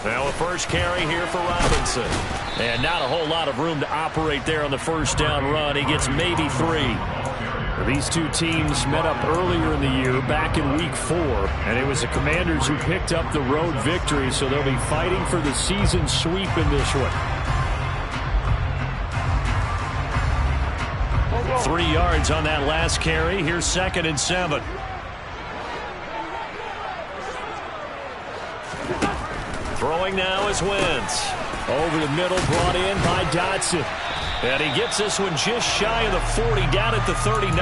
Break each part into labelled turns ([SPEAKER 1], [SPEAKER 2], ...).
[SPEAKER 1] Now a first carry here for Robinson. And not a whole lot of room to operate there on the first down run. He gets maybe 3. These two teams met up earlier in the year, back in Week 4, and it was the Commanders who picked up the road victory, so they'll be fighting for the season sweep in this one. 3 yards on that last carry. Here's 2nd and 7. Throwing now is Wentz. Over the middle, brought in by Dotson. And he gets this one just shy of the 40, down at the 39.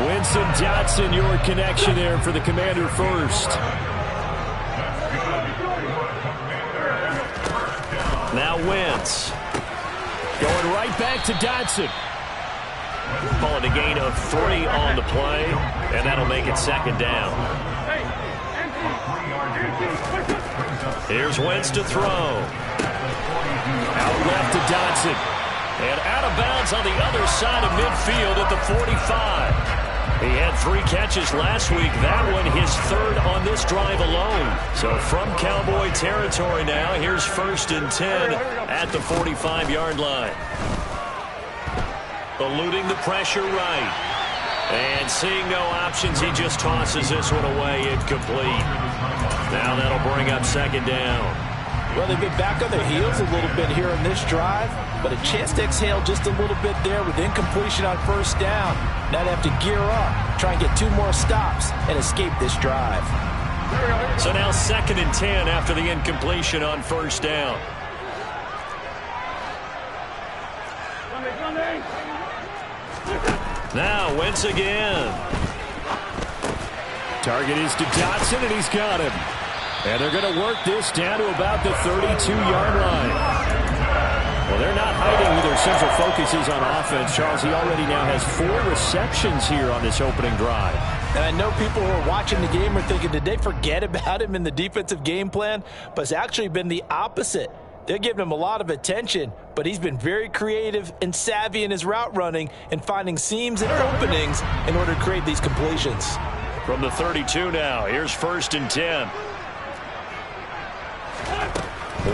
[SPEAKER 1] Winston Dotson, your connection there for the Commander first. Now Wentz. Going right back to Dotson. Calling a gain of 3 on the play, and that'll make it 2nd down. Here's Wentz to throw. Out left to Dotson. And out of bounds on the other side of midfield at the 45. He had 3 catches last week. That one his 3rd on this drive alone. So from Cowboy territory now, here's 1st and 10 at the 45-yard line. Eluding the pressure right. And seeing no options, he just tosses this one away, incomplete. Now that'll bring up 2nd down.
[SPEAKER 2] Well, they've been back on their heels a little bit here in this drive, but a chance to exhale just a little bit there with incompletion on 1st down. Now they have to gear up, try and get 2 more stops, and escape this drive.
[SPEAKER 1] So now 2nd and 10 after the incompletion on 1st down. Now Wentz again. Target is to Dotson, and he's got him. And they're going to work this down to about the 32-yard line. Well, they're not hiding who their central focus is on offense. Charles, he already now has 4 receptions here on this opening drive.
[SPEAKER 2] And I know people who are watching the game are thinking, did they forget about him in the defensive game plan? But it's actually been the opposite. They're giving him a lot of attention, but he's been very creative and savvy in his route running and finding seams and openings in order to create these completions.
[SPEAKER 1] From the 32 now, here's 1st and 10.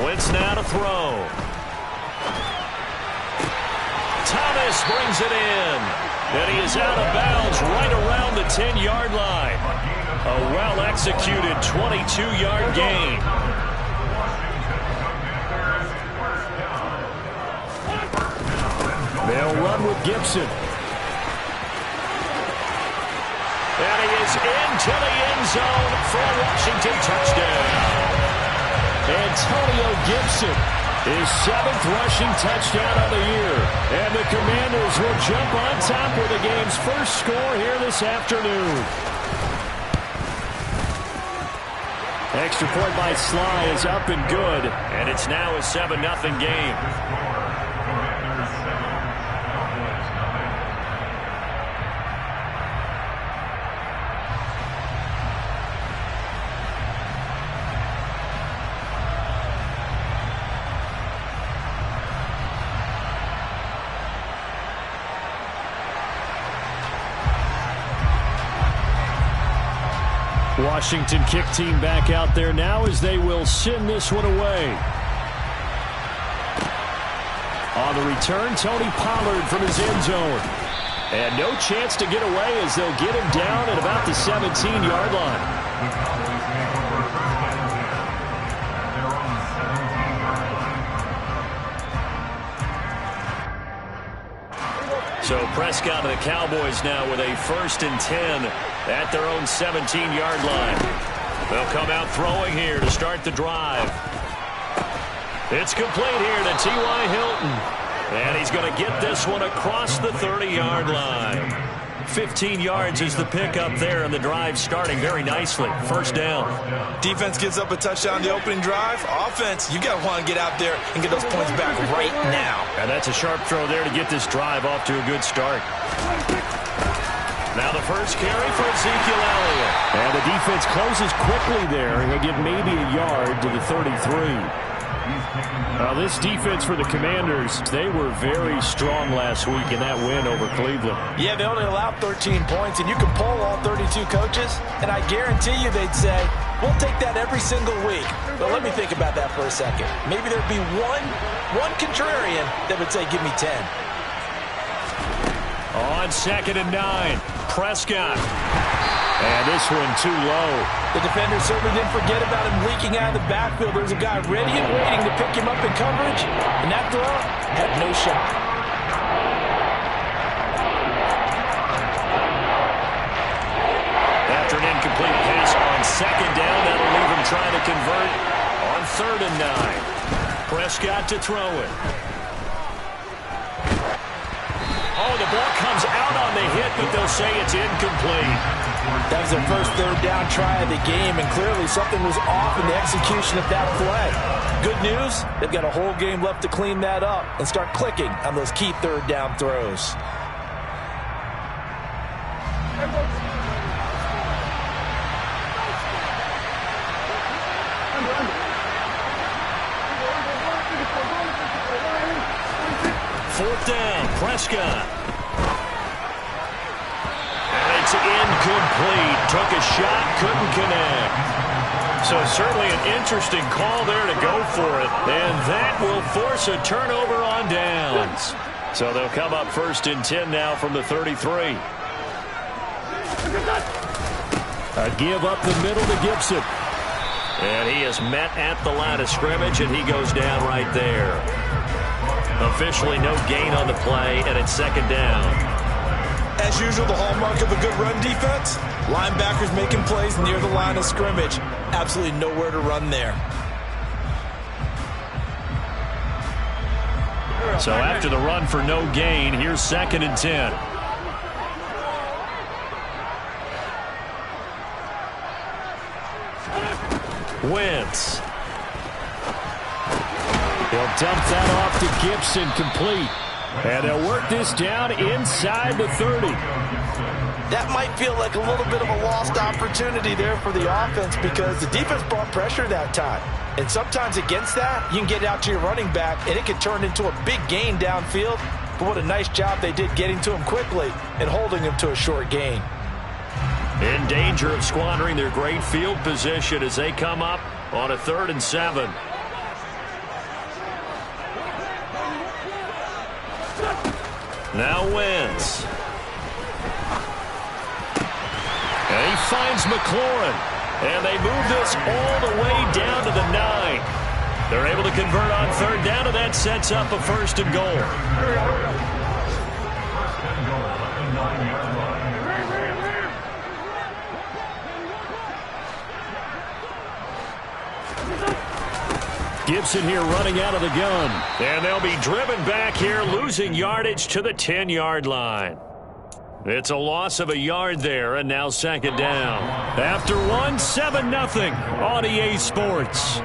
[SPEAKER 1] Wentz now to throw. Thomas brings it in. And he is out of bounds right around the 10-yard line. A well-executed 22-yard gain. They'll run with Gibson. And he is into the end zone for a Washington touchdown. Antonio Gibson, his 7th rushing touchdown of the year. And the Commanders will jump on top with the game's first score here this afternoon. Extra point by Sly is up and good. And it's now a 7-0 game. Washington kick team back out there now as they will send this one away. On the return, Tony Pollard from his end zone. And no chance to get away as they'll get him down at about the 17-yard line. So Prescott and the Cowboys now with a 1st and 10 at their own 17-yard line. They'll come out throwing here to start the drive. It's complete here to T.Y. Hilton. And he's going to get this one across the 30-yard line. 15 yards is the pickup there, and the drive starting very nicely. 1st down.
[SPEAKER 3] Defense gives up a touchdown the opening drive. Offense, you got to want to get out there and get those points back right now.
[SPEAKER 1] And that's a sharp throw there to get this drive off to a good start. Now the first carry for Ezekiel Elliott. And the defense closes quickly there. He'll get maybe a yard to the 33. This defense for the Commanders, they were very strong last week in that win over Cleveland.
[SPEAKER 2] Yeah, they only allowed 13 points, and you can poll all 32 coaches, and I guarantee you they'd say, we'll take that every single week. But let me think about that for a second. Maybe there'd be one contrarian that would say, give me 10.
[SPEAKER 1] On 2nd and 9, Prescott. And this one too low.
[SPEAKER 2] The defender certainly didn't forget about him leaking out of the backfield. There's a guy ready and waiting to pick him up in coverage, and that throw had no shot.
[SPEAKER 1] After an incomplete pass on 2nd down, that'll leave him trying to convert on 3rd and 9. Prescott to throw it. Oh, the ball comes out on the hit, but they'll say it's incomplete.
[SPEAKER 2] That was their first 3rd down try of the game, and clearly something was off in the execution of that play. Good news, they've got a whole game left to clean that up and start clicking on those key 3rd down throws.
[SPEAKER 1] Fourth down, Prescott. It's incomplete. Took a shot, couldn't connect. So certainly an interesting call there to go for it. And that will force a turnover on downs. So they'll come up 1st and 10 now from the 33. A give up the middle to Gibson. And he is met at the line of scrimmage, and he goes down right there. Officially no gain on the play, and it's 2nd down.
[SPEAKER 3] As usual, the hallmark of a good run defense, linebackers making plays near the line of scrimmage. Absolutely nowhere to run there.
[SPEAKER 1] So after the run for no gain, here's 2nd and 10. Wentz. He'll dump that off to Gibson, complete. And they'll work this down inside the 30.
[SPEAKER 2] That might feel like a little bit of a lost opportunity there for the offense because the defense brought pressure that time. And sometimes against that, you can get out to your running back, and it can turn into a big gain downfield. But what a nice job they did getting to him quickly and holding him to a short gain.
[SPEAKER 1] In danger of squandering their great field position as they come up on a 3rd and 7. Now Wentz. And he finds McLaurin. And they move this all the way down to the 9. They're able to convert on 3rd down, and that sets up a 1st and goal. Gibson here running out of the gun. And they'll be driven back here, losing yardage to the 10-yard line. It's a loss of a yard there, and now 2nd down. After one, 7-0 on EA Sports.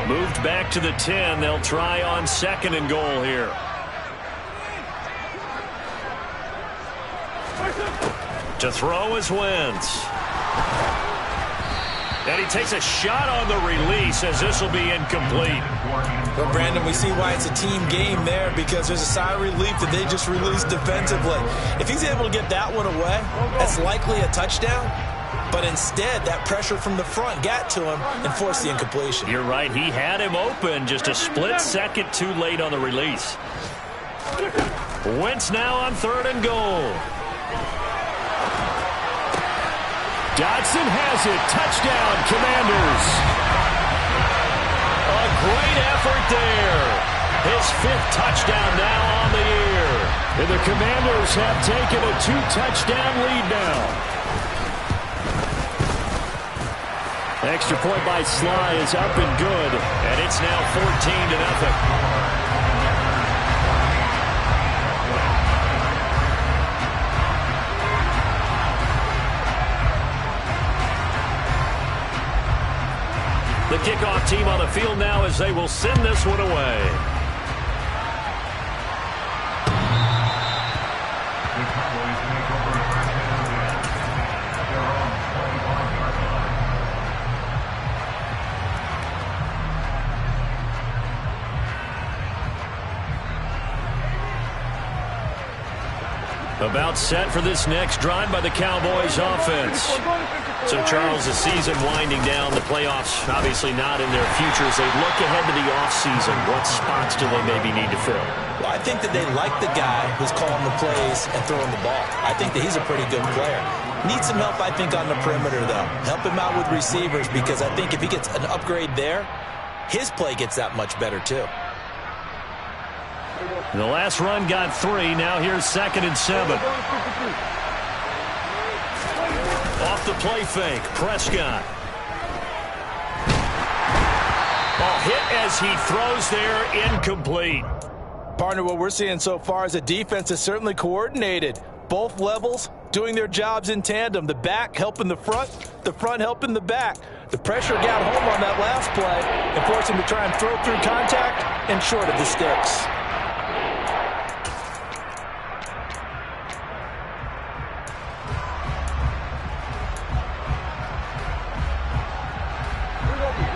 [SPEAKER 1] Moved back to the 10. They'll try on 2nd and goal here. To throw is Wentz. And he takes a shot on the release as this will be incomplete.
[SPEAKER 3] But, Brandon, we see why it's a team game there because there's a sigh of relief that they just released defensively. If he's able to get that one away, that's likely a touchdown. But instead, that pressure from the front got to him and forced the incompletion.
[SPEAKER 1] You're right. He had him open, just a split second too late on the release. Wentz now on 3rd and goal. Dodson has it. Touchdown, Commanders. A great effort there. His 5th touchdown now on the year. And the Commanders have taken a 2-touchdown lead now. Extra point by Sly is up and good. And it's now 14-0. The kickoff team on the field now as they will send this one away. About set for this next drive by the Cowboys offense. So, Charles, the season winding down, the playoffs obviously not in their futures. They look ahead to the offseason. What spots do they maybe need to fill?
[SPEAKER 3] Well, I think that they like the guy who's calling the plays and throwing the ball. I think that he's a pretty good player. Needs some help, I think, on the perimeter, though. Help him out with receivers, because I think if he gets an upgrade there, his play gets that much better, too.
[SPEAKER 1] The last run got 3. Now here's 2nd and 7. Off the play fake, Prescott. Ball hit as he throws there, incomplete.
[SPEAKER 2] Partner, what we're seeing so far is the defense is certainly coordinated. Both levels doing their jobs in tandem. The back helping the front helping the back. The pressure got home on that last play and forced him to try and throw through contact and short of the sticks.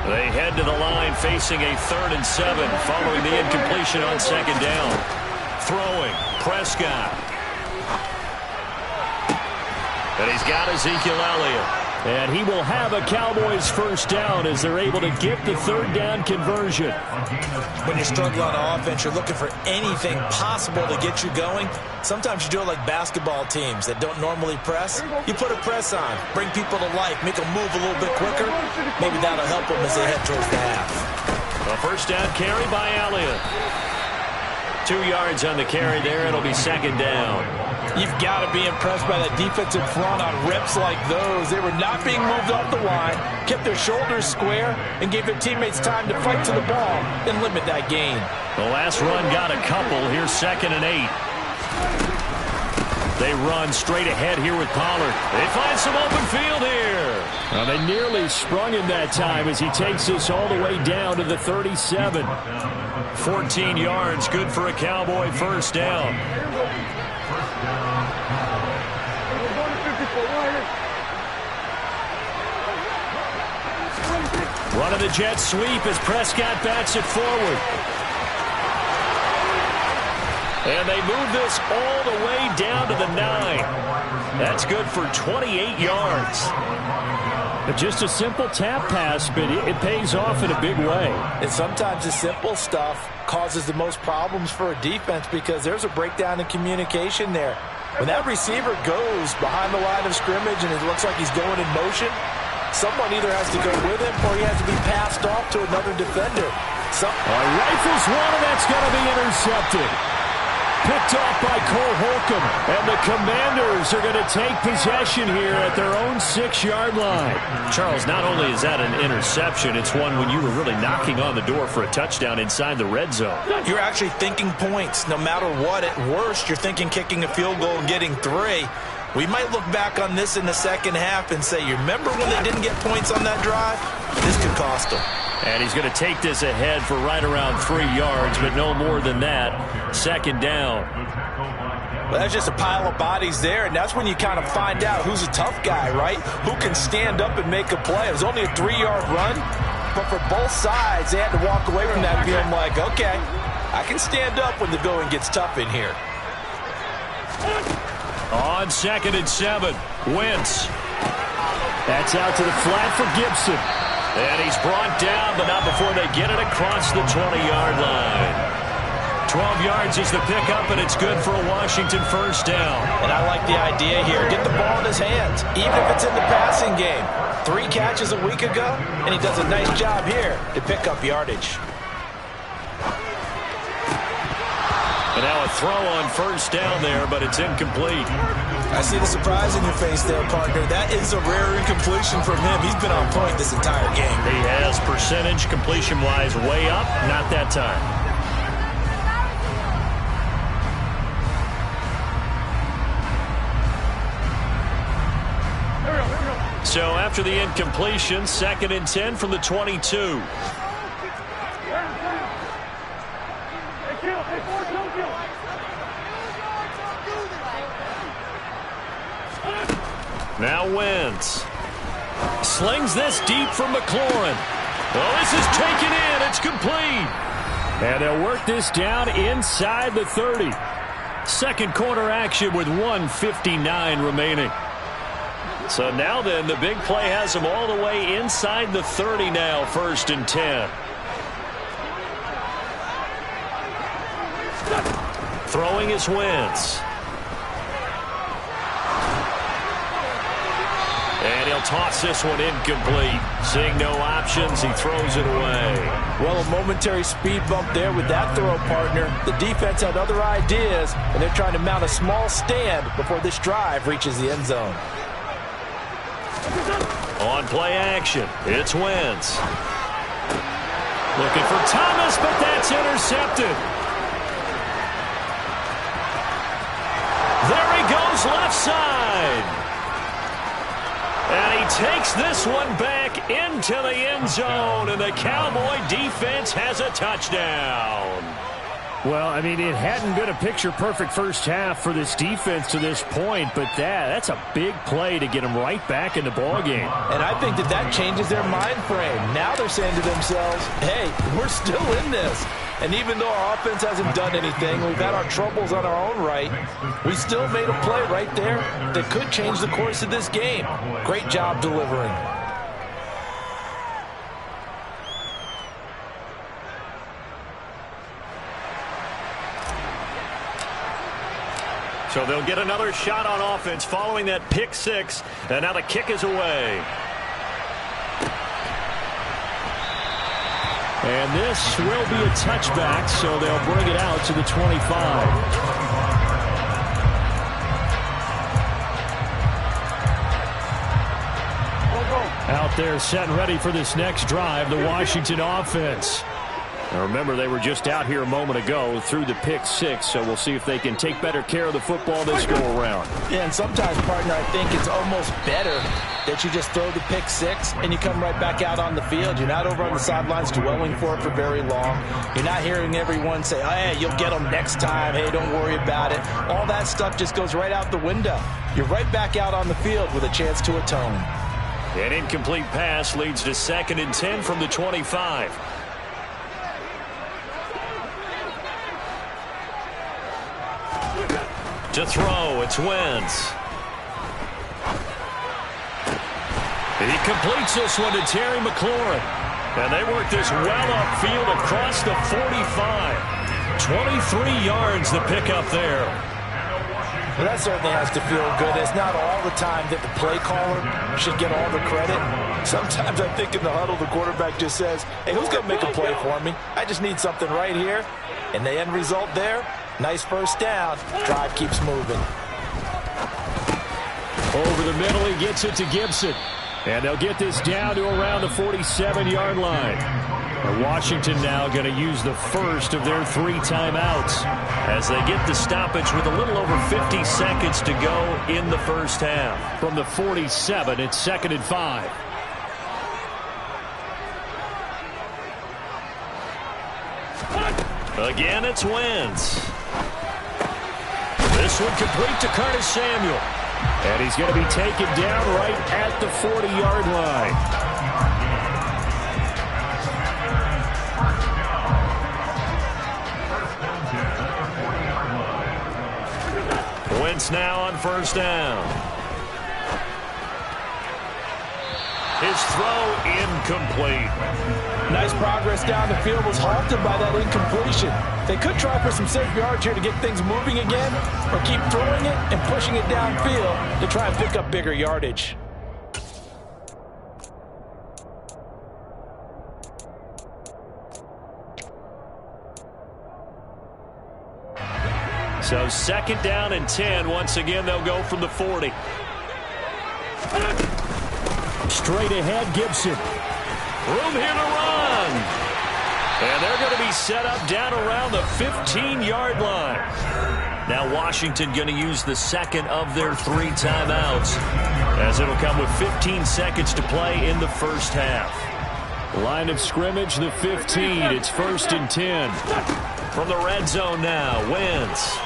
[SPEAKER 1] They head to the line facing a 3rd and 7 following the incompletion on 2nd down. Throwing, Prescott. And he's got Ezekiel Elliott. And he will have a Cowboys first down as they're able to get the 3rd down conversion.
[SPEAKER 3] When you struggle on offense, you're looking for anything possible to get you going. Sometimes you do it like basketball teams that don't normally press. You put a press on, bring people to life, make them move a little bit quicker. Maybe that'll help them as they head towards the half.
[SPEAKER 1] A first down carry by Elliott. 2 yards on the carry there. It'll be 2nd down.
[SPEAKER 2] You've got to be impressed by that defensive front on reps like those. They were not being moved off the line, kept their shoulders square, and gave their teammates time to fight to the ball and limit that gain.
[SPEAKER 1] The last run got a couple. Here's 2nd and 8. They run straight ahead here with Pollard. They find some open field here. Well, they nearly sprung him that time as he takes this all the way down to the 37. 14 yards, good for a Cowboy first down. Running the jet sweep as Prescott backs it forward. And they move this all the way down to the 9. That's good for 28 yards. Just a simple tap pass, but it pays off in a big way.
[SPEAKER 2] And sometimes the simple stuff causes the most problems for a defense because there's a breakdown in communication there. When that receiver goes behind the line of scrimmage and it looks like he's going in motion, someone either has to go with him or he has to be passed off to another defender.
[SPEAKER 1] Rifles one, and that's going to be intercepted. Picked off by Cole Holcomb. And the Commanders are going to take possession here at their own 6-yard line. Charles, not only is that an interception, it's one when you were really knocking on the door for a touchdown inside the red zone.
[SPEAKER 3] You're actually thinking points. No matter what, at worst, you're thinking kicking a field goal and getting 3. We might look back on this in the second half and say, you remember when they didn't get points on that drive? This could cost them.
[SPEAKER 1] And he's going to take this ahead for right around 3 yards, but no more than that. 2nd down.
[SPEAKER 2] Well, that's just a pile of bodies there, and that's when you kind of find out who's a tough guy, right? Who can stand up and make a play. It was only a 3-yard run, but for both sides, they had to walk away from that feeling like, okay, I can stand up when the going gets tough in here.
[SPEAKER 1] On 2nd and 7, Wentz. That's out to the flat for Gibson. And he's brought down, but not before they get it across the 20-yard line. 12 yards is the pickup, and it's good for a Washington first down.
[SPEAKER 2] And I like the idea here. Get the ball in his hands, even if it's in the passing game. 3 catches a week ago, and he does a nice job here to pick up yardage.
[SPEAKER 1] And now a throw on first down there, but it's incomplete.
[SPEAKER 3] I see the surprise in your face there, partner. That is a rare incompletion from him. He's been on point this entire game.
[SPEAKER 1] He has percentage completion-wise way up, not that time. So after the incompletion, 2nd and 10 from the 22. Now Wentz. Slings this deep from McLaurin. Well, this is taken in. It's complete. And they'll work this down inside the 30. Second quarter action with 1:59 remaining. So now then, the big play has them all the way inside the 30 now, 1st and 10. Throwing is Wentz. And he'll toss this one incomplete. Seeing no options, he throws it away.
[SPEAKER 2] Well, a momentary speed bump there with that throw, partner. The defense had other ideas, and they're trying to mount a small stand before this drive reaches the end zone.
[SPEAKER 1] On play action, it's Wentz. Looking for Thomas, but that's intercepted. There he goes, left side. And he takes this one back into the end zone, and the Cowboy defense has a touchdown.
[SPEAKER 4] Well, I mean, it hadn't been a picture-perfect first half for this defense to this point, but that's a big play to get them right back in the ballgame.
[SPEAKER 2] And I think that changes their mind frame. Now they're saying to themselves, hey, we're still in this. And even though our offense hasn't done anything, we've had our troubles on our own right, we still made a play right there that could change the course of this game. Great job delivering.
[SPEAKER 1] So they'll get another shot on offense following that pick six, and now the kick is away.
[SPEAKER 4] And this will be a touchback, so they'll bring it out to the 25. Out there set and ready for this next drive, the Washington offense. Now remember, they were just out here a moment ago through the pick six, so we'll see if they can take better care of the football this go around.
[SPEAKER 2] Yeah, and sometimes, partner, I think it's almost better that you just throw the pick six and you come right back out on the field. You're not over on the sidelines dwelling for it for very long. You're not hearing everyone say, oh, hey, you'll get them next time. Hey, don't worry about it. All that stuff just goes right out the window. You're right back out on the field with a chance to atone.
[SPEAKER 1] An incomplete pass leads to 2nd and 10 from the 25. To throw, it's Wentz. He completes this one to Terry McLaurin. And they work this well upfield across the 45. 23 yards the pickup there.
[SPEAKER 2] Well, that certainly has to feel good. It's not all the time that the play caller should get all the credit. Sometimes I think in the huddle, the quarterback just says, hey, who's going to make a play for me? I just need something right here. And the end result there, nice first down. Drive keeps moving.
[SPEAKER 4] Over the middle, he gets it to Gibson. And they'll get this down to around the 47-yard line. And Washington now going to use the first of their 3 timeouts
[SPEAKER 1] as they get the stoppage with a little over 50 seconds to go in the first half.
[SPEAKER 4] From the 47, it's 2nd and 5.
[SPEAKER 1] Again, it's Wentz. This one complete to Curtis Samuel.
[SPEAKER 4] And he's going to be taken down right at the 40-yard line.
[SPEAKER 1] Wentz now on first down. His throw incomplete.
[SPEAKER 2] Nice progress down the field, was halted by that incompletion. They could try for some safe yards here to get things moving again, or keep throwing it and pushing it downfield to try and pick up bigger yardage.
[SPEAKER 1] So 2nd down and 10. Once again, they'll go from the 40.
[SPEAKER 4] Straight ahead, Gibson.
[SPEAKER 1] Room here to run. And they're going to be set up down around the 15-yard line. Now Washington going to use the second of their 3 timeouts, as it'll come with 15 seconds to play in the first half.
[SPEAKER 4] Line of scrimmage, the 15. It's 1st and 10.
[SPEAKER 1] From the red zone now, Wentz.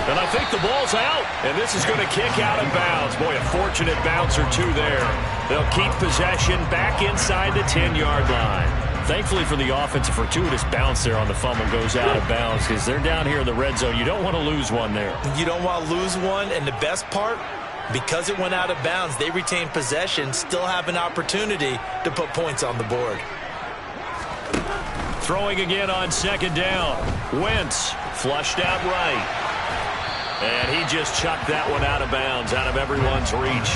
[SPEAKER 1] And I think the ball's out, and this is going to kick out of bounds. Boy, a fortunate bounce or two there. They'll keep possession back inside the 10-yard line. Thankfully for the offense, a fortuitous bounce there on the fumble goes out of bounds because they're down here in the red zone. You don't want to lose one there.
[SPEAKER 2] You don't want to lose one, and the best part, because it went out of bounds, they retain possession, still have an opportunity to put points on the board.
[SPEAKER 1] Throwing again on 2nd down. Wentz flushed out right. And he just chucked that one out of bounds, out of everyone's reach.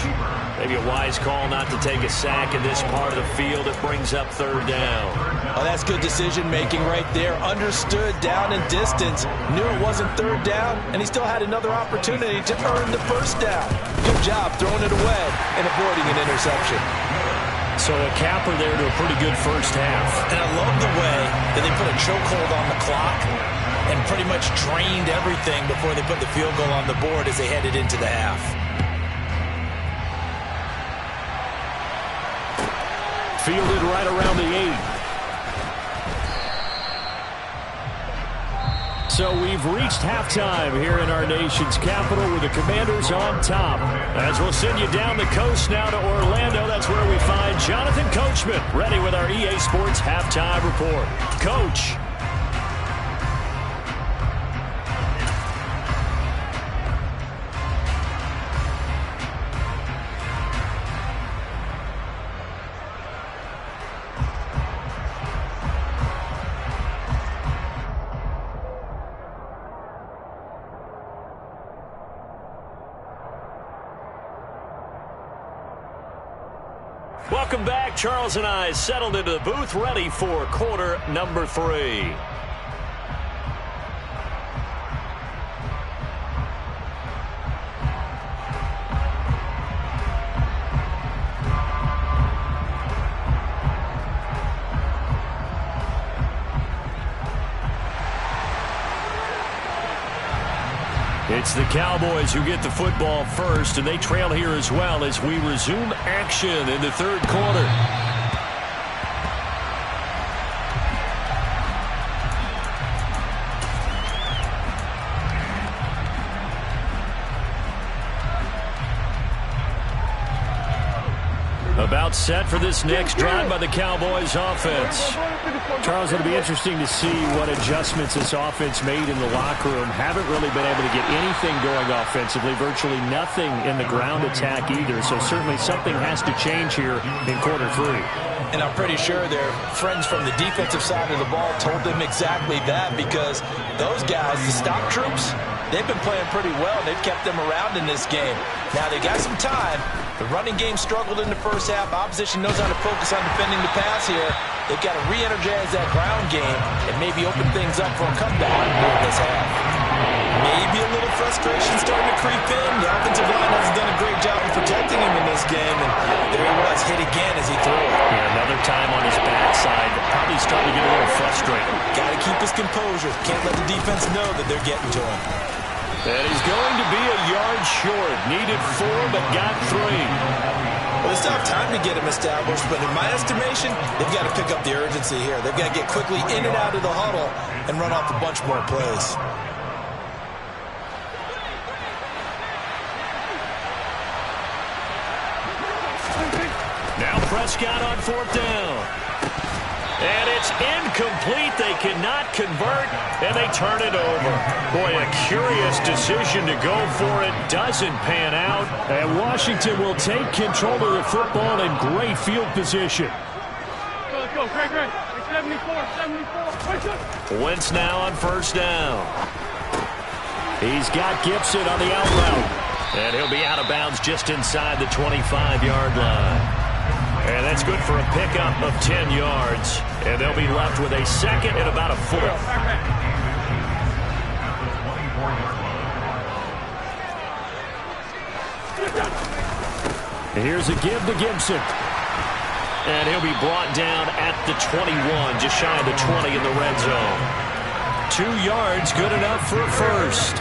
[SPEAKER 1] Maybe a wise call not to take a sack in this part of the field. It brings up 3rd down.
[SPEAKER 2] Oh, that's good decision-making right there. Understood down and distance. Knew it wasn't 3rd down, and he still had another opportunity to earn the 1st down. Good job throwing it away and avoiding an interception.
[SPEAKER 1] So a capper there to a pretty good first half.
[SPEAKER 2] And I love the way that they put a chokehold on the clock and pretty much drained everything before they put the field goal on the board as they headed into the half.
[SPEAKER 4] Fielded right around the 8. So we've reached halftime here in our nation's capital with the Commanders on top. As we'll send you down the coast now to Orlando, that's where we find Jonathan Coachman ready with our EA Sports halftime report. Coach. Welcome back. Charles and I settled into the booth, ready for quarter number 3. It's the Cowboys who get the football first, and they trail here as well as we resume action in the 3rd quarter. About set for this next drive by the Cowboys offense. Charles, it'll be interesting to see what adjustments this offense made in the locker room. Haven't really been able to get anything going offensively, virtually nothing in the ground attack either. So certainly something has to change here in quarter 3.
[SPEAKER 2] And I'm pretty sure their friends from the defensive side of the ball told them exactly that, because those guys, the stop troops, they've been playing pretty well. They've kept them around in this game. Now they got some time. The running game struggled in the first half. Opposition knows how to focus on defending the pass here. They've got to re-energize that ground game and maybe open things up for a comeback here in this half. Maybe a little frustration starting to creep in. The offensive line hasn't done a great job of protecting him in this game, and there he was, hit again as he threw it.
[SPEAKER 1] Yeah, another time on his backside. Probably starting to get a little frustrated.
[SPEAKER 2] Got to keep his composure. Can't let the defense know that they're getting to him.
[SPEAKER 1] And he's going to be a yard short. Needed 4, but got 3.
[SPEAKER 2] Well, they still have time to get him established, but in my estimation, they've got to pick up the urgency here. They've got to get quickly in and out of the huddle and run off a bunch more plays.
[SPEAKER 1] Now Prescott on 4th down. And it's incomplete. They cannot convert, and they turn it over. Boy, a curious decision to go for it. Doesn't pan out.
[SPEAKER 4] And Washington will take control of the football in great field position.
[SPEAKER 5] Let's go. Great. 74.
[SPEAKER 1] Wentz now on 1st down.
[SPEAKER 4] He's got Gibson on the out route.
[SPEAKER 1] And he'll be out of bounds just inside the 25-yard line. And that's good for a pickup of 10 yards. And they'll be left with a 2nd and about a 4th.
[SPEAKER 4] Here's a give to Gibson.
[SPEAKER 1] And he'll be brought down at the 21, just shy of the 20 in the red zone. 2 yards, good enough for a first.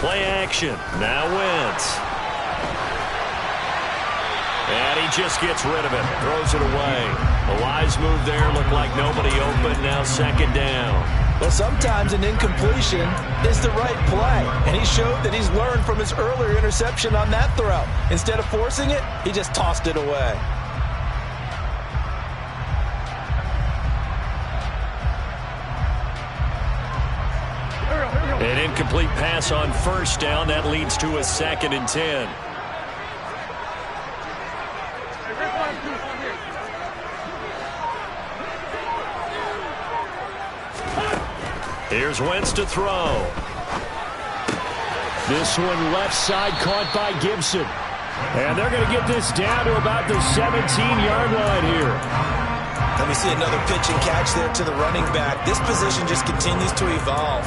[SPEAKER 1] Play action. Now Wentz. And he just gets rid of it. Throws it away. A wise move there. Looked like nobody open. Now second down.
[SPEAKER 2] Well, sometimes an incompletion is the right play. And he showed that he's learned from his earlier interception on that throw. Instead of forcing it, he just tossed it away.
[SPEAKER 1] An incomplete pass on first down. That leads to a 2nd and 10. Here's Wentz to throw.
[SPEAKER 4] This one left side caught by Gibson. And they're going to get this down to about the 17-yard line here.
[SPEAKER 3] Let me see another pitch and catch there to the running back. This position just continues to evolve.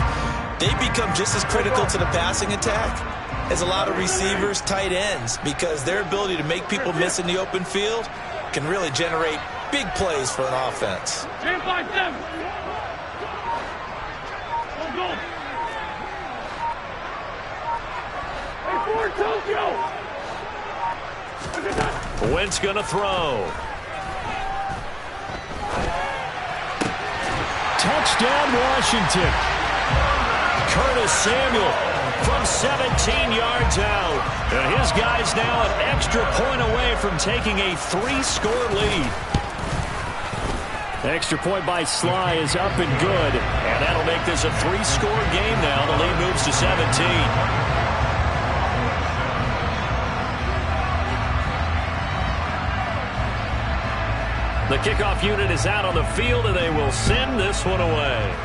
[SPEAKER 3] They become just as critical to the passing attack as a lot of receivers, tight ends, because their ability to make people miss in the open field can really generate big plays for an offense.
[SPEAKER 1] Wentz gonna throw.
[SPEAKER 4] Touchdown, Washington.
[SPEAKER 1] Curtis Samuel from 17 yards out. And his guy's now an extra point away from taking a 3-score lead.
[SPEAKER 4] Extra point by Sly is up and good.
[SPEAKER 1] And that'll make this a 3-score game now. The lead moves to 17. The kickoff unit is out on the field, and they will send this one away.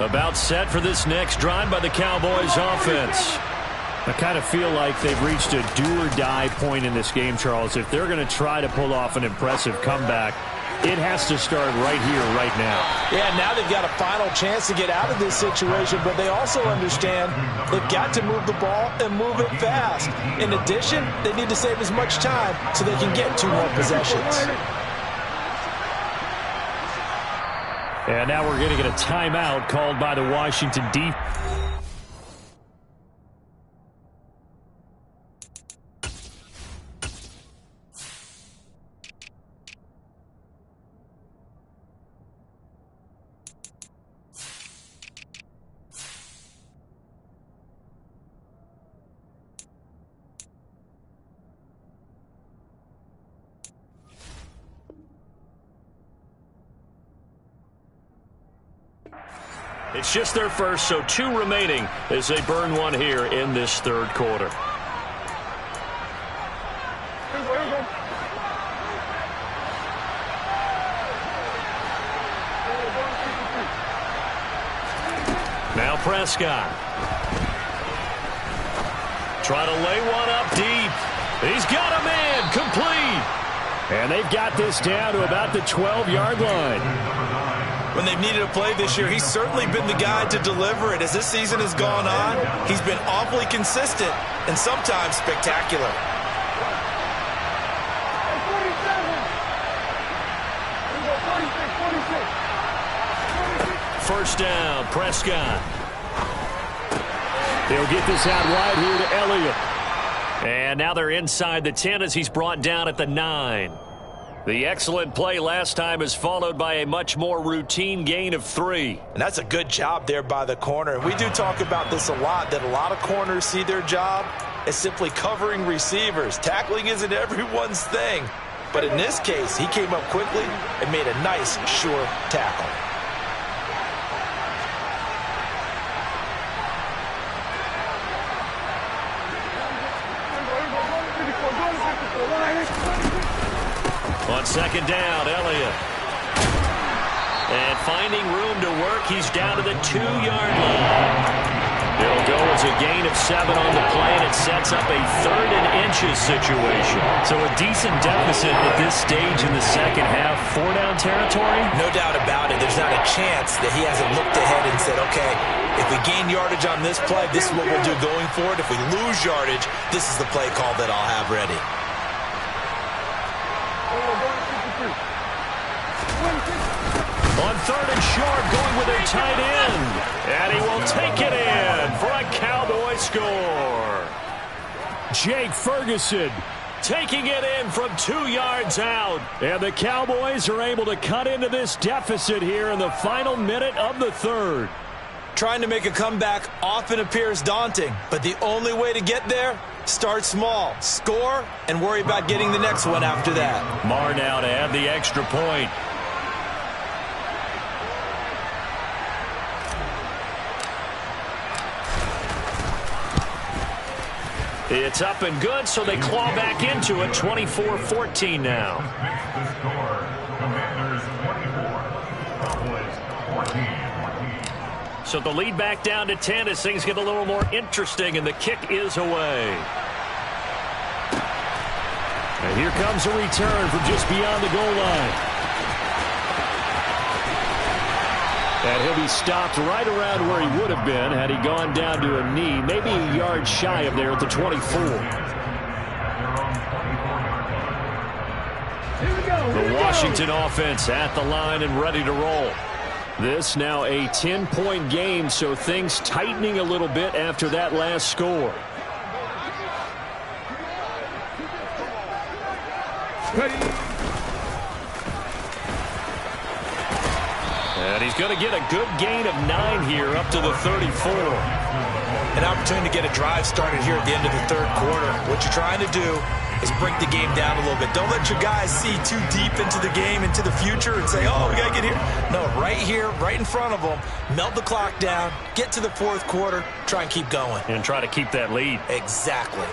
[SPEAKER 1] About set for this next drive by the Cowboys offense.
[SPEAKER 4] I kind of feel like they've reached a do-or-die point in this game, Charles. If they're going to try to pull off an impressive comeback, it has to start right here, right now.
[SPEAKER 2] Yeah, now they've got a final chance to get out of this situation, but they also understand they've got to move the ball and move it fast. In addition, they need to save as much time so they can get 2 more possessions.
[SPEAKER 4] And now we're going to get a timeout called by the Washington defense.
[SPEAKER 1] It's just their first, so 2 remaining as they burn one here in this 3rd quarter. Now Prescott. Try to lay one up deep. He's got a man, complete.
[SPEAKER 4] And they've got this down to about the 12-yard line.
[SPEAKER 3] When they've needed a play this year, he's certainly been the guy to deliver it. As this season has gone on, he's been awfully consistent and sometimes spectacular.
[SPEAKER 1] First down, Prescott.
[SPEAKER 4] They'll get this out wide here to Elliott.
[SPEAKER 1] And now they're inside the 10 as he's brought down at the 9. The excellent play last time is followed by a much more routine gain of 3.
[SPEAKER 2] And that's a good job there by the corner. We do talk about this a lot, that a lot of corners see their job as simply covering receivers. Tackling isn't everyone's thing. But in this case, he came up quickly and made a nice, sure tackle.
[SPEAKER 1] On second down, Elliott. And finding room to work, he's down to the 2-yard line. It'll go as a gain of 7 on the play, and it sets up a 3rd and inches situation.
[SPEAKER 2] So a decent deficit at this stage in the second half. 4-down territory?
[SPEAKER 3] No doubt about it. There's not a chance that he hasn't looked ahead and said, okay, if we gain yardage on this play, this is what we'll do going forward. If we lose yardage, this is the play call that I'll have ready.
[SPEAKER 1] On 3rd and short, going with a tight end. And he will take it in for a Cowboy score.
[SPEAKER 4] Jake Ferguson taking it in from 2 yards out. And the Cowboys are able to cut into this deficit here in the final minute of the 3rd.
[SPEAKER 3] Trying to make a comeback often appears daunting, but the only way to get there, start small, score, and worry about getting the next one after that.
[SPEAKER 1] Marr now to add the extra point. It's up and good, so they claw back into it. 24-14 now. So the lead back down to 10 as things get a little more interesting, and the kick is away.
[SPEAKER 4] And here comes a return from just beyond the goal line. And he'll be stopped right around where he would have been had he gone down to a knee, maybe a yard shy of there at the 24. The Washington offense at the line and ready to roll. This now a 10-point game, so things tightening a little bit after that last score.
[SPEAKER 1] And he's going to get a good gain of 9 here up to the 34.
[SPEAKER 3] An opportunity to get a drive started here at the end of the 3rd quarter. What you're trying to do is break the game down a little bit. Don't let your guys see too deep into the game, into the future, and say, oh, we got to get here. No, right here, right in front of them, melt the clock down, get to the 4th quarter, try and keep going.
[SPEAKER 1] And try to keep that lead.
[SPEAKER 3] Exactly.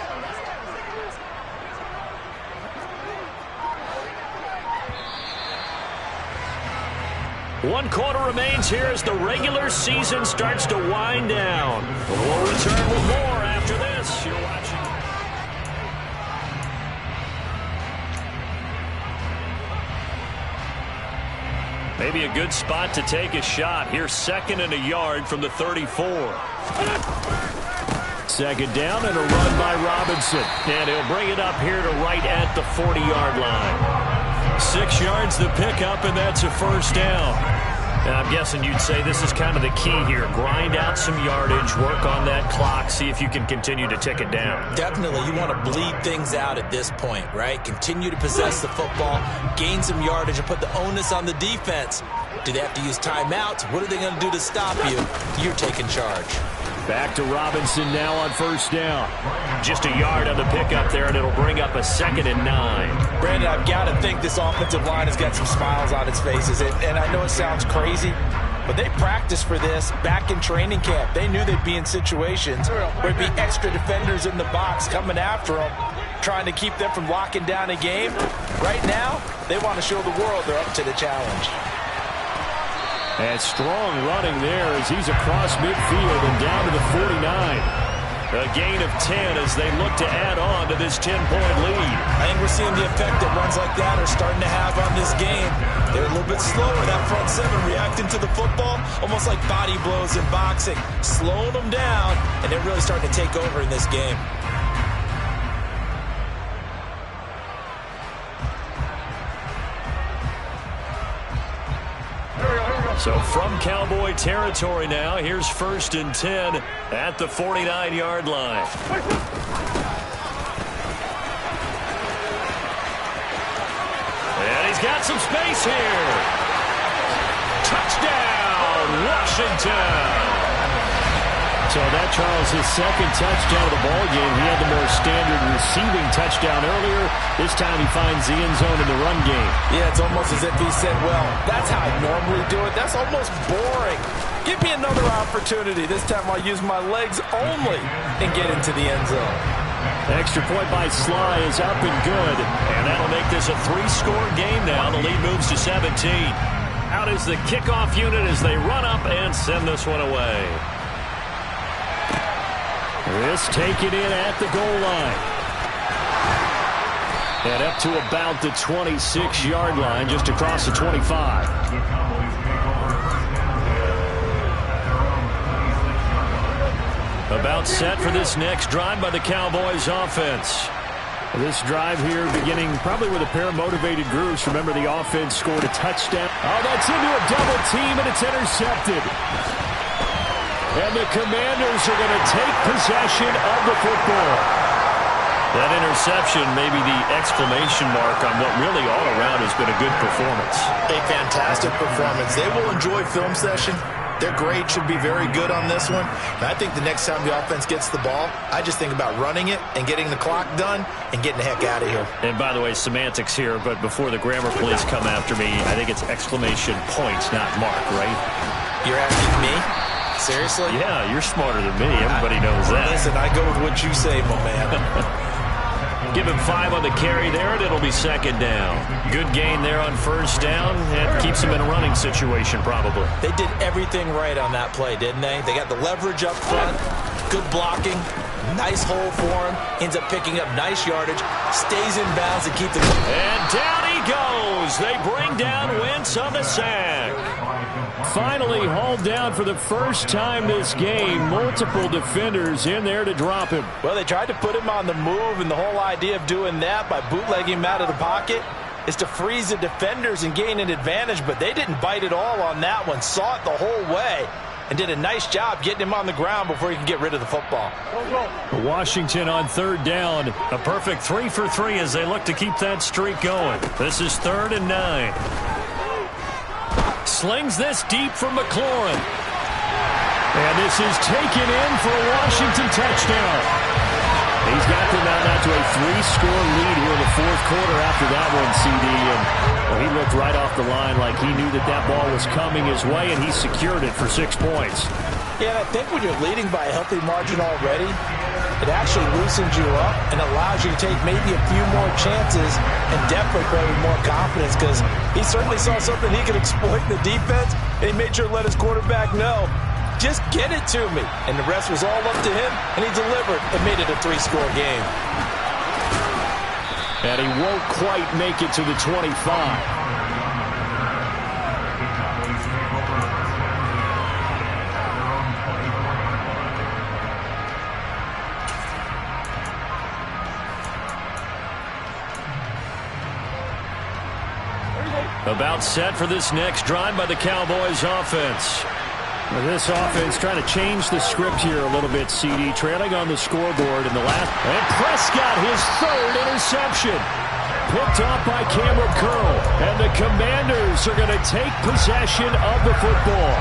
[SPEAKER 1] One quarter remains here as the regular season starts to wind down. We'll return with more after this. You're watching. Maybe a good spot to take a shot. Here's 2nd and a yard from the 34.
[SPEAKER 4] 2nd down and a run by Robinson.
[SPEAKER 1] And he'll bring it up here to right at the 40-yard line.
[SPEAKER 4] 6 yards the pickup, and that's a 1st down.
[SPEAKER 1] And I'm guessing you'd say this is kind of the key here. Grind out some yardage, work on that clock, see if you can continue to tick it down.
[SPEAKER 3] Definitely. You want to bleed things out at this point, right? Continue to possess the football, gain some yardage, and put the onus on the defense. Do they have to use timeouts? What are they going to do to stop you? You're taking charge.
[SPEAKER 4] Back to Robinson now on 1st down.
[SPEAKER 1] Just a yard on the pickup there, and it'll bring up a 2nd and 9.
[SPEAKER 2] Brandon, I've got to think this offensive line has got some smiles on its faces. And I know it sounds crazy, but they practiced for this back in training camp. They knew they'd be in situations where there'd be extra defenders in the box coming after them, trying to keep them from locking down a game. Right now, they want to show the world they're up to the challenge.
[SPEAKER 4] And strong running there as he's across midfield and down to the 49.
[SPEAKER 1] A gain of 10 as they look to add on to this 10-point lead.
[SPEAKER 3] I think we're seeing the effect that runs like that are starting to have on this game. They're a little bit slower, that front 7, reacting to the football, almost like body blows in boxing, slowing them down, and they're really starting to take over in this game.
[SPEAKER 1] So from Cowboy territory now, here's 1st and 10 at the 49-yard line. And he's got some space here. Touchdown, Washington.
[SPEAKER 4] So that, Charles, his 2nd touchdown of the ball game. He had the more standard receiving touchdown earlier. This time he finds the end zone in the run game.
[SPEAKER 2] Yeah, it's almost as if he said, well, that's how I normally do it. That's almost boring. Give me another opportunity. This time I'll use my legs only and get into the end zone.
[SPEAKER 4] Extra point by Sly is up and good.
[SPEAKER 1] And that'll make this a 3-score game now. The lead moves to 17. Out is the kickoff unit as they run up and send this one away.
[SPEAKER 4] This taken in at the goal line. And up to about the 26-yard line, just across the 25. About set for this next drive by the Cowboys offense. This drive here beginning probably with a pair of motivated groups. Remember, the offense scored a touchdown. Oh, that's into a double team, and it's intercepted. And the Commanders are going to take possession of the football.
[SPEAKER 1] That interception may be the exclamation mark on what really all around has been a good performance.
[SPEAKER 2] A fantastic performance. They will enjoy film session. Their grade should be very good on this one. And I think the next time the offense gets the ball, I just think about running it and getting the clock done and getting the heck out of here.
[SPEAKER 1] And by the way, semantics here, but before the grammar police come after me, I think it's exclamation point, not mark, right?
[SPEAKER 2] You're asking me? Seriously?
[SPEAKER 1] Yeah, you're smarter than me. Everybody knows that.
[SPEAKER 2] Listen, I go with what you say, my man.
[SPEAKER 1] Give him 5 on the carry there, and it'll be second down. Good gain there on first down. It keeps him in a running situation, probably.
[SPEAKER 2] They did everything right on that play, didn't they? They got the leverage up front, good blocking, nice hole for him, ends up picking up nice yardage, stays in bounds to keep the...
[SPEAKER 1] And down he goes. They bring down Wentz on the sack.
[SPEAKER 4] Finally hauled down for the first time this game. Multiple defenders in there to drop him.
[SPEAKER 2] Well, they tried to put him on the move, and the whole idea of doing that by bootlegging him out of the pocket is to freeze the defenders and gain an advantage, but they didn't bite at all on that one. Saw it the whole way and did a nice job getting him on the ground before he could get rid of the football.
[SPEAKER 4] Washington on third down.
[SPEAKER 1] A perfect 3 for 3 as they look to keep that streak going. This is 3rd and 9. Slings this deep for McLaurin.
[SPEAKER 4] And this is taken in for a Washington touchdown. He's got them out to a 3-score lead here in the fourth quarter after that one, CD. And well, he looked right off the line like he knew that ball was coming his way, and he secured it for 6 points.
[SPEAKER 2] Yeah, and I think when you're leading by a healthy margin already, it actually loosens you up and allows you to take maybe a few more chances and definitely play with more confidence, because he certainly saw something he could exploit in the defense, and he made sure to let his quarterback know, just get it to me. And the rest was all up to him, and he delivered and made it a 3-score game.
[SPEAKER 4] And he won't quite make it to the 25.
[SPEAKER 1] About set for this next drive by the Cowboys offense.
[SPEAKER 4] Well, this offense trying to change the script here a little bit, CD. Trailing on the scoreboard in the last. And Prescott, his 3rd interception. Picked off by Cameron Curl. And the Commanders are going to take possession of the football.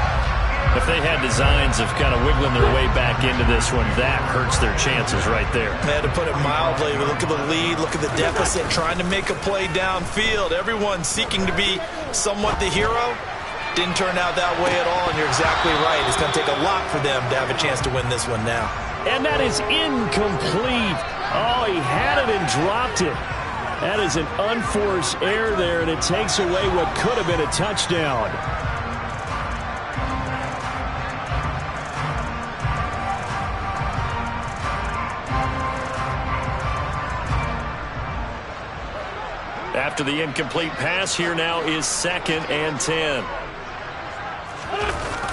[SPEAKER 1] If they had designs of kind of wiggling their way back into this one, that hurts their chances right there.
[SPEAKER 2] They had to put it mildly. Look at the lead, look at the deficit, trying to make a play downfield. Everyone seeking to be somewhat the hero. Didn't turn out that way at all, and you're exactly right. It's going to take a lot for them to have a chance to win this one now.
[SPEAKER 4] And that is incomplete. Oh, he had it and dropped it. That is an unforced error there, and it takes away what could have been a touchdown.
[SPEAKER 1] After the incomplete pass, here now is 2nd and 10.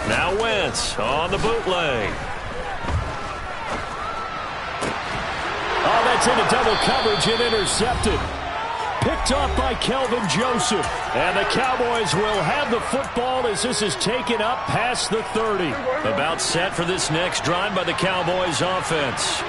[SPEAKER 1] Now Wentz on the bootleg.
[SPEAKER 4] Oh, that's into double coverage and intercepted. Picked off by Kelvin Joseph. And the Cowboys will have the football as this is taken up past the 30.
[SPEAKER 1] About set for this next drive by the Cowboys offense.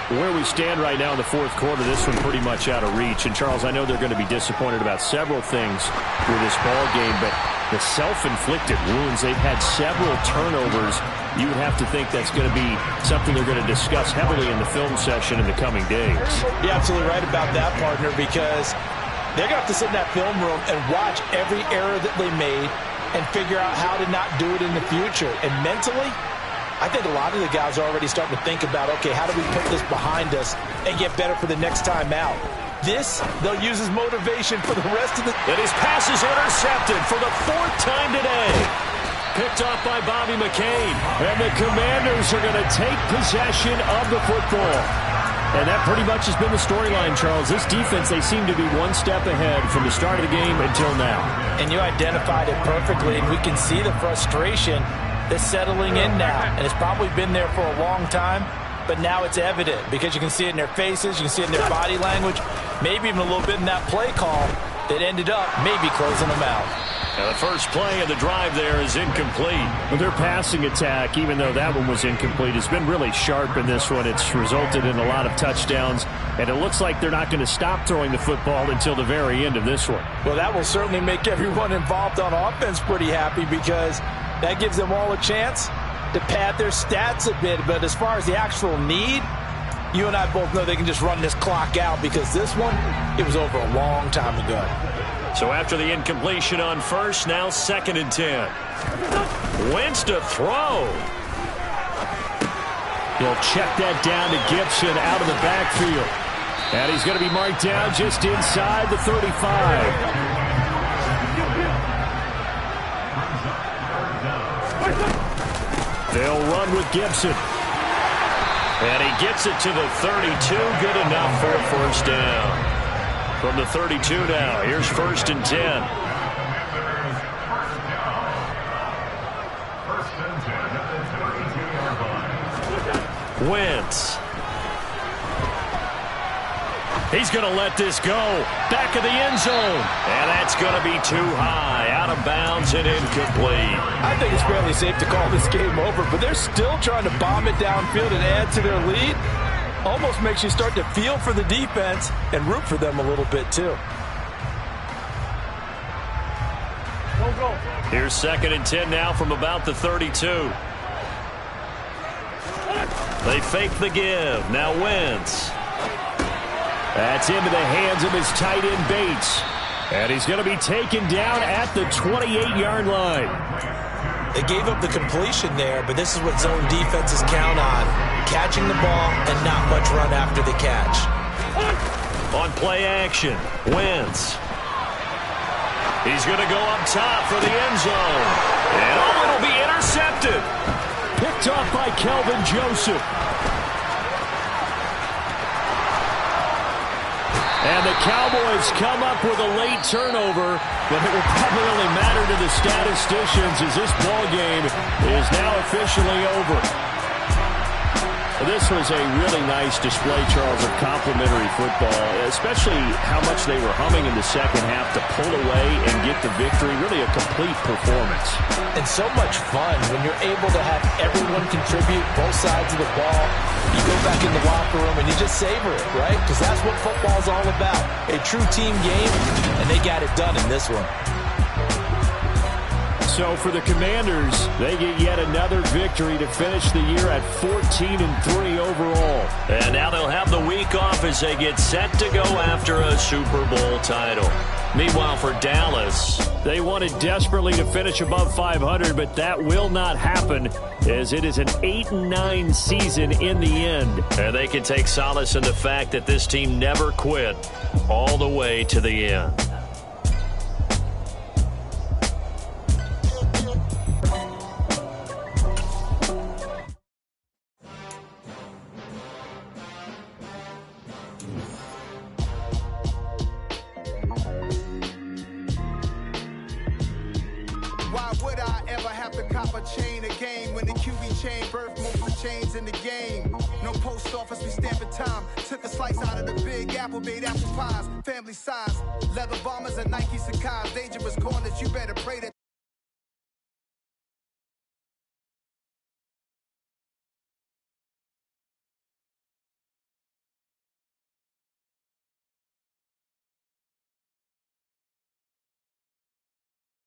[SPEAKER 4] Where we stand right now in the fourth quarter, this one pretty much out of reach. And, Charles, I know they're going to be disappointed about several things with this ball game, but the self-inflicted wounds, they've had several turnovers. You would have to think that's going to be something they're going to discuss heavily in the film session in the coming days.
[SPEAKER 2] You're absolutely right about that, partner, because they're going to have to sit in that film room and watch every error that they made and figure out how to not do it in the future. And mentally, I think a lot of the guys are already starting to think about, okay, how do we put this behind us and get better for the next time out? This, they'll use as motivation for the rest of the...
[SPEAKER 1] And his pass is intercepted for the 4th time today. Picked
[SPEAKER 4] picked off by Bobby McCain. And the Commanders are going to take possession of the football. And that pretty much has been the storyline, Charles. This defense, they seem to be one step ahead from the start of the game until now.
[SPEAKER 2] And you identified it perfectly, and we can see the frustration that's settling in now. And it's probably been there for a long time, but now it's evident because you can see it in their faces, you can see it in their body language, maybe even a little bit in that play call that ended up maybe closing them out.
[SPEAKER 1] Now the first play of the drive there is incomplete.
[SPEAKER 4] Well, their passing attack, even though that one was incomplete, has been really sharp in this one. It's resulted in a lot of touchdowns, and it looks like they're not going to stop throwing the football until the very end of this one.
[SPEAKER 2] Well, that will certainly make everyone involved on offense pretty happy because that gives them all a chance to pad their stats a bit. But as far as the actual need, you and I both know they can just run this clock out because this one, it was over a long time ago.
[SPEAKER 1] So after the incompletion on first, now 2nd and 10. Wentz to throw.
[SPEAKER 4] He'll check that down to Gibson out of the backfield. And he's going to be marked down just inside the 35. They'll run with Gibson.
[SPEAKER 1] And he gets it to the 32. Good enough for a first down. From the 32 now, here's 1st and 10. Wentz. He's going to let this go. Back of the end zone. And that's going to be too high. Out of bounds and incomplete.
[SPEAKER 2] I think it's fairly safe to call this game over, but they're still trying to bomb it downfield and add to their lead. Almost makes you start to feel for the defense and root for them a little bit too.
[SPEAKER 1] Here's 2nd and 10 now from about the 32. They fake the give. Now Wentz.
[SPEAKER 4] That's into the hands of his tight end Bates. And he's going to be taken down at the 28-yard line.
[SPEAKER 3] They gave up the completion there, but this is what zone defenses count on. Catching the ball and not much run after the catch.
[SPEAKER 1] On play action, Wentz. He's going to go up top for the end zone. And it'll be intercepted.
[SPEAKER 4] Picked off by Kelvin Joseph. And the Cowboys come up with a late turnover, but it will probably only matter to the statisticians as this ball game is now officially over. This was a really nice display, Charles, of complimentary football, especially how much they were humming in the second half to pull away and get the victory. Really a complete performance.
[SPEAKER 2] And so much fun when you're able to have everyone contribute both sides of the ball. You go back in the locker room and you just savor it, right? Because that's what football's all about. A true team game, and they got it done in this one.
[SPEAKER 4] So for the Commanders, they get yet another victory to finish the year at 14-3 overall.
[SPEAKER 1] And now they'll have the week off as they get set to go after a Super Bowl title. Meanwhile, for Dallas,
[SPEAKER 4] they wanted desperately to finish above 500, but that will not happen as it is an 8-9 season in the end.
[SPEAKER 1] And they can take solace in the fact that this team never quit all the way to the end.
[SPEAKER 6] Why would I ever have to cop a chain again when the QB chain birthed most chains in the game? No post office, we stamping time. Took a slice out of the big apple, made apple pies, family size. Leather bombers and Nike Sacai's, dangerous corners, you better pray that